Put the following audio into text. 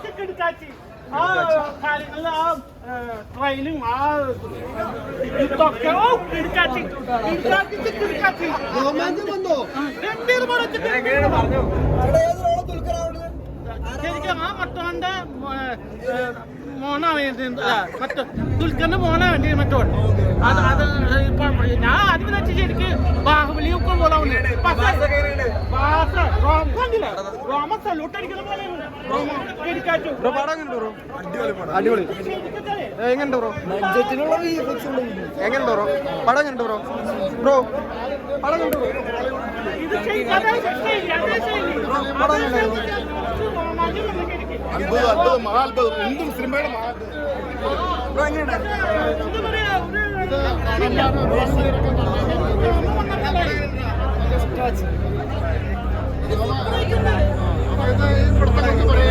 കിടക്കാച്ചി ആ കാര്യങ്ങളിൽ ആ ട്രെയിനും ആ ഇതൊക്കെ ഓ കിടക്കാച്ചി കിടക്കാച്ചി ശരിക്കും ആ മറ്റോന്റെ മോനാണ് മറ്റോ ദുൽഖറിന്റെ മോനാണ് വേണ്ടി മറ്റോൻ അത് ഞാൻ ആദ്യം വെച്ച് ശരിക്ക് ബാഹുബലി ഒക്കെ പോലെ റോമ സല്യൂട്ട് അടിക്കുന്ന പോലെ അടിപൊളി എങ്ങനെയുണ്ട് ബ്രോ എങ്ങനെയുണ്ട് ബ്രോ പടം എങ്ങനെയുണ്ട് ബ്രോ ബ്രോ പടം കണ്ടു അത്ഭുതം മഹാത്ഭുതം എന്തും സിനിമയുടെ ബ്രോ എങ്ങനെയുണ്ട് ഇവിടുത്തെ